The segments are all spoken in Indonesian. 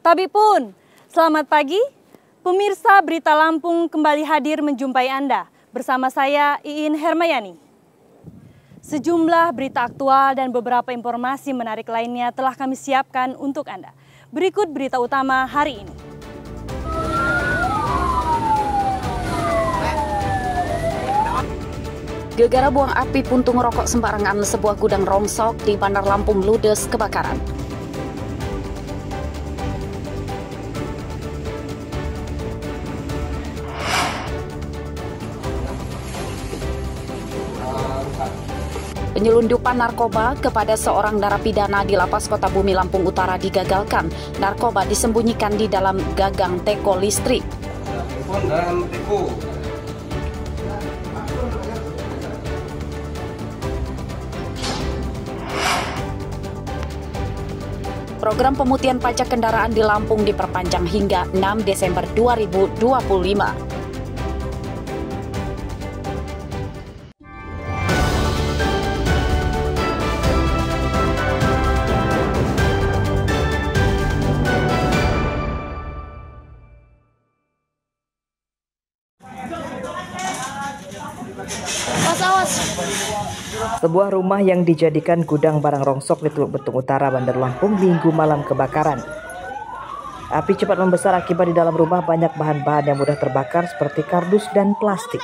Tapi pun, selamat pagi, pemirsa Berita Lampung kembali hadir menjumpai Anda. Bersama saya, Iin Hermayani. Sejumlah berita aktual dan beberapa informasi menarik lainnya telah kami siapkan untuk Anda. Berikut berita utama hari ini. Gegara buang api puntung rokok sembarangan, sebuah gudang rongsok di Bandar Lampung ludes kebakaran. Penyelundupan narkoba kepada seorang narapidana di Lapas Kota Bumi Lampung Utara digagalkan. Narkoba disembunyikan di dalam gagang teko listrik. Program pemutihan pajak kendaraan di Lampung diperpanjang hingga 6 Desember 2025. Sebuah rumah yang dijadikan gudang barang rongsok di Teluk Betung Utara, Bandar Lampung, Minggu malam kebakaran. Api cepat membesar akibat di dalam rumah banyak bahan-bahan yang mudah terbakar seperti kardus dan plastik.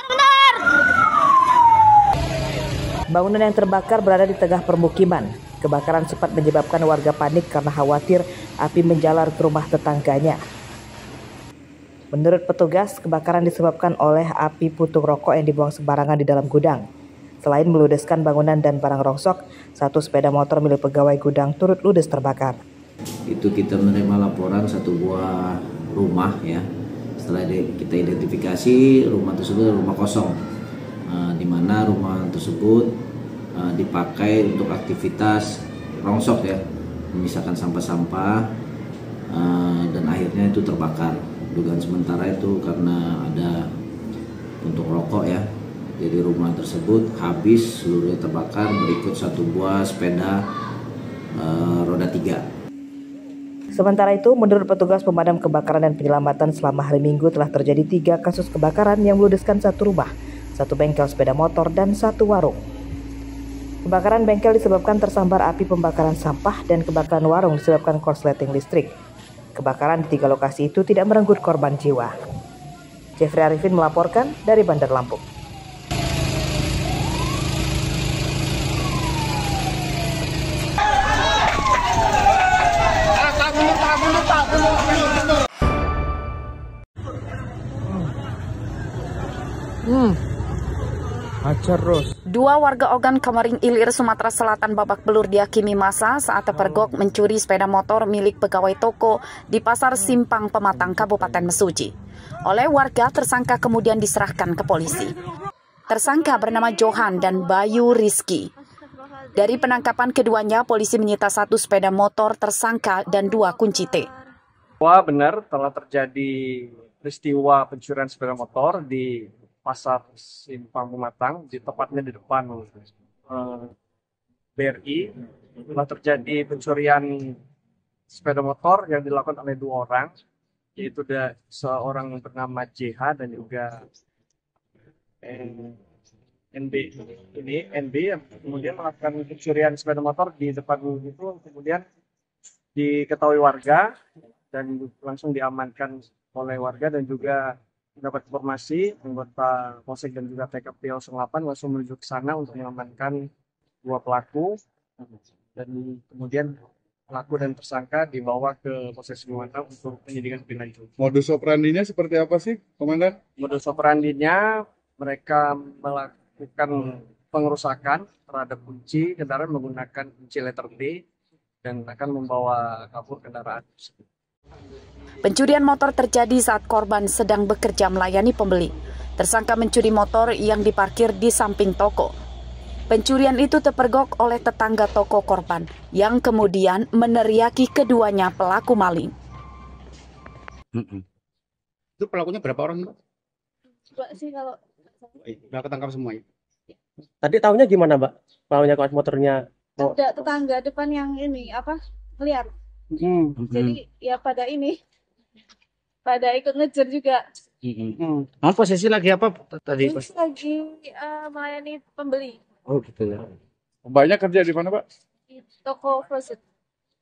Bangunan yang terbakar berada di tengah permukiman. Kebakaran sempat menyebabkan warga panik karena khawatir api menjalar ke rumah tetangganya. Menurut petugas, kebakaran disebabkan oleh api puntung rokok yang dibuang sembarangan di dalam gudang. Selain meludeskan bangunan dan barang rongsok, satu sepeda motor milik pegawai gudang turut ludes terbakar. Itu kita menerima laporan satu buah rumah ya. Setelah kita identifikasi, rumah tersebut rumah kosong, di mana rumah tersebut dipakai untuk aktivitas rongsok ya, memisahkan sampah-sampah, dan akhirnya itu terbakar. Dugaan sementara itu karena ada puntung rokok ya. Jadi rumah tersebut habis seluruhnya terbakar, berikut satu buah sepeda roda 3. Sementara itu, menurut petugas pemadam kebakaran dan penyelamatan, selama hari Minggu telah terjadi 3 kasus kebakaran yang meludeskan satu rumah, satu bengkel sepeda motor, dan satu warung. Kebakaran bengkel disebabkan tersambar api pembakaran sampah dan kebakaran warung disebabkan korsleting listrik. Kebakaran di 3 lokasi itu tidak merenggut korban jiwa. Jeffrey Arifin melaporkan dari Bandar Lampung. Dua warga Ogan Kamaring Ilir, Sumatera Selatan babak belur dihakimi massa saat terpergok mencuri sepeda motor milik pegawai toko di Pasar Simpang Pematang, Kabupaten Mesuji. Oleh warga, tersangka kemudian diserahkan ke polisi. Tersangka bernama Johan dan Bayu Rizky. Dari penangkapan keduanya, polisi menyita 1 sepeda motor tersangka dan 2 kunci T. Wah, benar telah terjadi peristiwa pencurian sepeda motor di Pasar Simpang Pematang, tepatnya di depan BRI. Telah terjadi pencurian sepeda motor yang dilakukan oleh 2 orang, yaitu seorang bernama JH dan juga NB. Ini NB yang kemudian melakukan pencurian sepeda motor di depan itu, kemudian diketahui warga dan langsung diamankan oleh warga, dan juga mendapat informasi anggota Polsek dan juga TKP 08 langsung menuju ke sana untuk mengamankan 2 pelaku, dan kemudian pelaku dan tersangka dibawa ke Polsek Pematang untuk penyidikan lebih lanjut. Modus operandinya seperti apa sih, Komandan? Modus operandinya mereka melakukan pengerusakan terhadap kunci kendaraan menggunakan kunci letter D dan akan membawa kabur kendaraan tersebut. Pencurian motor terjadi saat korban sedang bekerja melayani pembeli. Tersangka mencuri motor yang diparkir di samping toko. Pencurian itu terpergok oleh tetangga toko korban yang kemudian meneriaki keduanya pelaku maling. Itu pelakunya berapa orang, Mbak? Mbak sih kalau Udah ketangkap semua ya? Tadi tahunya gimana, Mbak? Maunya motornya? ada tetangga depan yang ini liar. Jadi ya pada ikut ngejar juga. Posisi lagi apa tadi? Terus lagi melayani pembeli Oh gitu ya. Mbaknya kerja di mana, Pak? di toko frozen.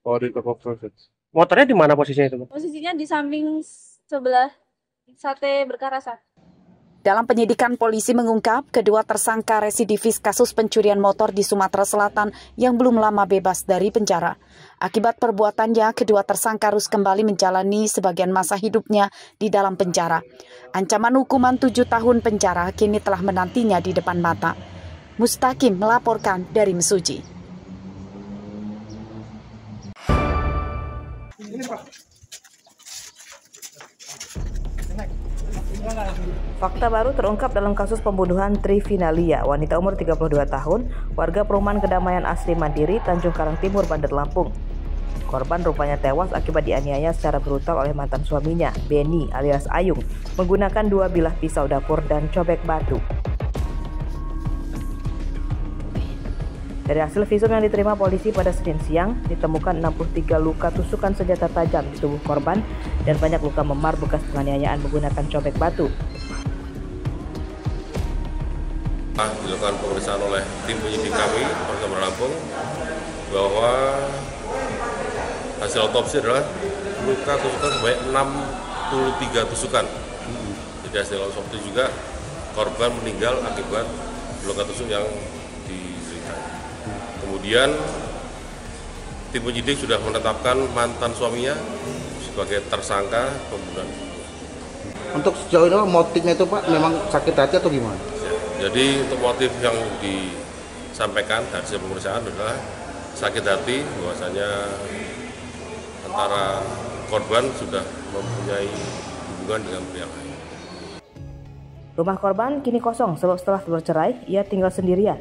Oh, di toko frozen. Motornya di mana posisinya itu, Pak? Posisinya di samping sebelah sate berkarasa. Dalam penyidikan, polisi mengungkap kedua tersangka residivis kasus pencurian motor di Sumatera Selatan yang belum lama bebas dari penjara. Akibat perbuatannya, kedua tersangka harus kembali menjalani sebagian masa hidupnya di dalam penjara. Ancaman hukuman 7 tahun penjara kini telah menantinya di depan mata. Mustaqim melaporkan dari Mesuji. Fakta baru terungkap dalam kasus pembunuhan Trivinalia, wanita umur 32 tahun, warga perumahan Kedamaian Asri Mandiri, Tanjung Karang Timur, Bandar Lampung. Korban rupanya tewas akibat dianiaya secara brutal oleh mantan suaminya, Beni alias Ayung, menggunakan 2 bilah pisau dapur dan cobek batu. Dari hasil visum yang diterima polisi pada Senin siang, ditemukan 63 luka tusukan senjata tajam di tubuh korban dan banyak luka memar bekas penganiayaan menggunakan cobek batu. Dilakukan pemeriksaan oleh tim penyidik kami, Polres Bandar Lampung, bahwa hasil otopsi adalah luka tusukan sebanyak 63 tusukan. Jadi hasil otopsi juga korban meninggal akibat luka tusuk yang diberikan. Kemudian tim penyidik sudah menetapkan mantan suaminya sebagai tersangka pembunuhan. Untuk sejauh ini motifnya itu, Pak, memang sakit hati atau gimana? Jadi untuk motif yang disampaikan hasil pemeriksaan adalah sakit hati, bahwasanya antara korban sudah mempunyai hubungan dengan pria lain. Rumah korban kini kosong sebab setelah bercerai, ia tinggal sendirian.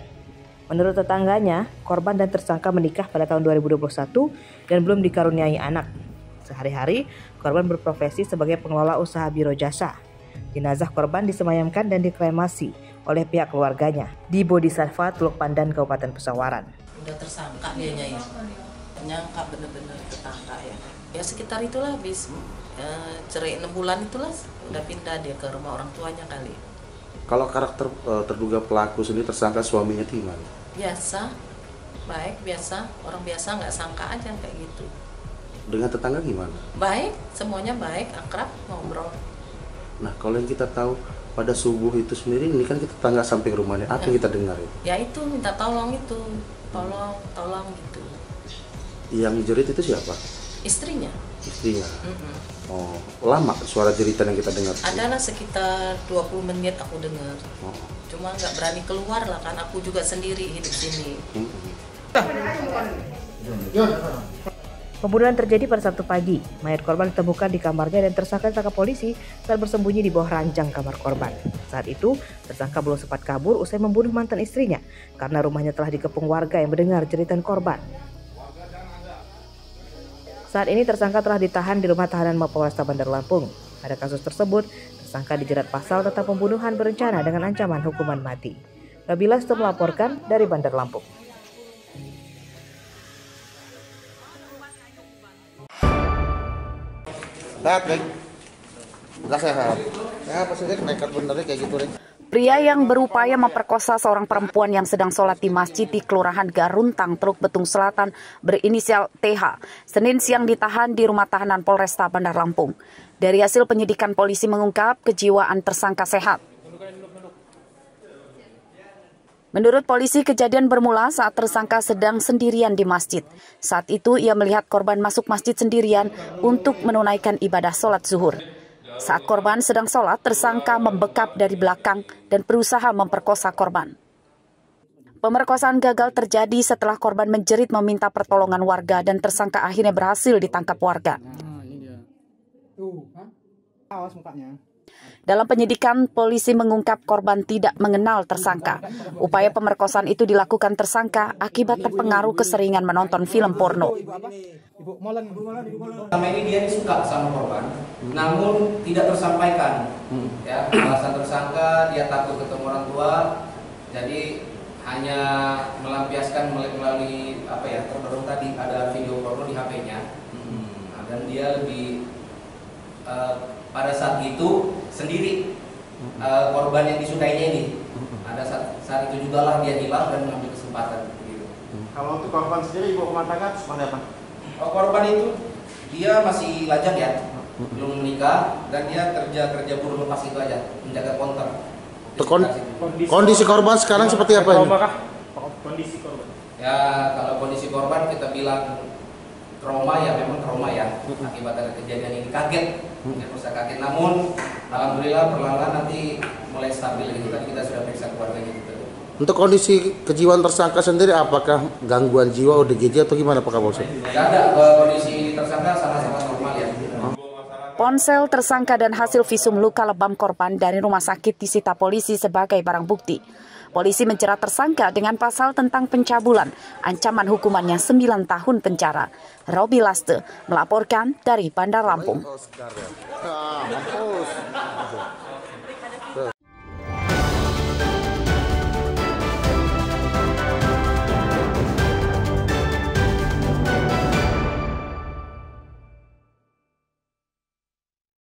Menurut tetangganya, korban dan tersangka menikah pada tahun 2021 dan belum dikaruniai anak. Sehari-hari, korban berprofesi sebagai pengelola usaha biro jasa. Jenazah korban disemayamkan dan dikremasi oleh pihak keluarganya di Bodhisattva, Teluk Pandan, Kabupaten Pesawaran. Udah tersangka dianya ya, nyangka bener-bener tersangka ya. Ya sekitar itulah habis cerai 6 bulan itulah udah pindah dia ke rumah orang tuanya kali. Kalau karakter terduga pelaku sendiri, tersangka suaminya itu gimana? Biasa, baik biasa, orang biasa nggak sangka aja kayak gitu. Dengan tetangga gimana? Baik, semuanya baik, akrab, ngobrol. Nah, kalau yang kita tahu pada subuh itu sendiri, ini kan kita tetangga sampai ke rumahnya, apa yang kita dengar itu? Ya itu minta tolong itu, tolong gitu. Yang jerit itu siapa? Istrinya. Istrinya. Oh, lama suara jeritan yang kita dengar? Adalah sekitar 20 menit aku dengar. Oh. Cuma nggak berani keluar lah kan, aku juga sendiri hidup sini. Pembunuhan terjadi pada Sabtu pagi. Mayat korban ditemukan di kamarnya dan tersangka ditangkap polisi saat bersembunyi di bawah ranjang kamar korban. Saat itu, tersangka belum sempat kabur usai membunuh mantan istrinya karena rumahnya telah dikepung warga yang mendengar jeritan korban. Saat ini tersangka telah ditahan di rumah tahanan Mapolresta Bandar Lampung. Pada kasus tersebut, tersangka dijerat pasal tentang pembunuhan berencana dengan ancaman hukuman mati. Nabila Stom melaporkan dari Bandar Lampung. Sehat, Bang. Enggak sehat. Ya, pasti nekat benernya kayak gitu, Bang. Pria yang berupaya memperkosa seorang perempuan yang sedang sholat di masjid di Kelurahan Garuntang, Teluk Betung Selatan berinisial TH, Senin siang ditahan di rumah tahanan Polresta Bandar Lampung. Dari hasil penyidikan, polisi mengungkap kejiwaan tersangka sehat. Menurut polisi, kejadian bermula saat tersangka sedang sendirian di masjid. Saat itu, ia melihat korban masuk masjid sendirian untuk menunaikan ibadah sholat zuhur. Saat korban sedang sholat, tersangka membekap dari belakang dan berusaha memperkosa korban. Pemerkosaan gagal terjadi setelah korban menjerit meminta pertolongan warga dan tersangka akhirnya berhasil ditangkap warga. Awas mukanya. Dalam penyidikan, polisi mengungkap korban tidak mengenal tersangka. Upaya pemerkosaan itu dilakukan tersangka akibat terpengaruh keseringan menonton film porno. Selama ini dia suka sama korban, namun tidak tersampaikan. Ya, alasan tersangka dia takut ketemu orang tua, jadi hanya melampiaskan melalui apa ya, terbaru tadi ada video porno di HP-nya. dan dia lebih pada saat itu sendiri korban yang disukainya ini. Ada saat itu juga lah dia hilang dan mengambil kesempatan. Begitu. Kalau untuk korban sendiri ibu rumah tangga seperti apa? Korban itu dia masih lajang ya, belum menikah dan dia kerja buruh lepas itu aja, menjaga konter. Kondisi korban sekarang seperti apa ini? Kondisi korban. Ya kalau kondisi korban kita bilang trauma ya, memang trauma ya, akibat dari kejadian ini kaget, merasa kaget. Namun alhamdulillah perlahan nanti mulai stabil gitu. Tadi kita sudah periksa keluarganya gitu. Untuk kondisi kejiwaan tersangka sendiri, apakah gangguan jiwa ODGJ atau gimana Pak Kapolsek? Tidak ada, kondisi tersangka sangat-sangat normal ya. Ponsel tersangka dan hasil visum luka lebam korban dari rumah sakit disita polisi sebagai barang bukti. Polisi menjerat tersangka dengan pasal tentang pencabulan, ancaman hukumannya 9 tahun penjara. Robi Laste melaporkan dari Bandar Lampung.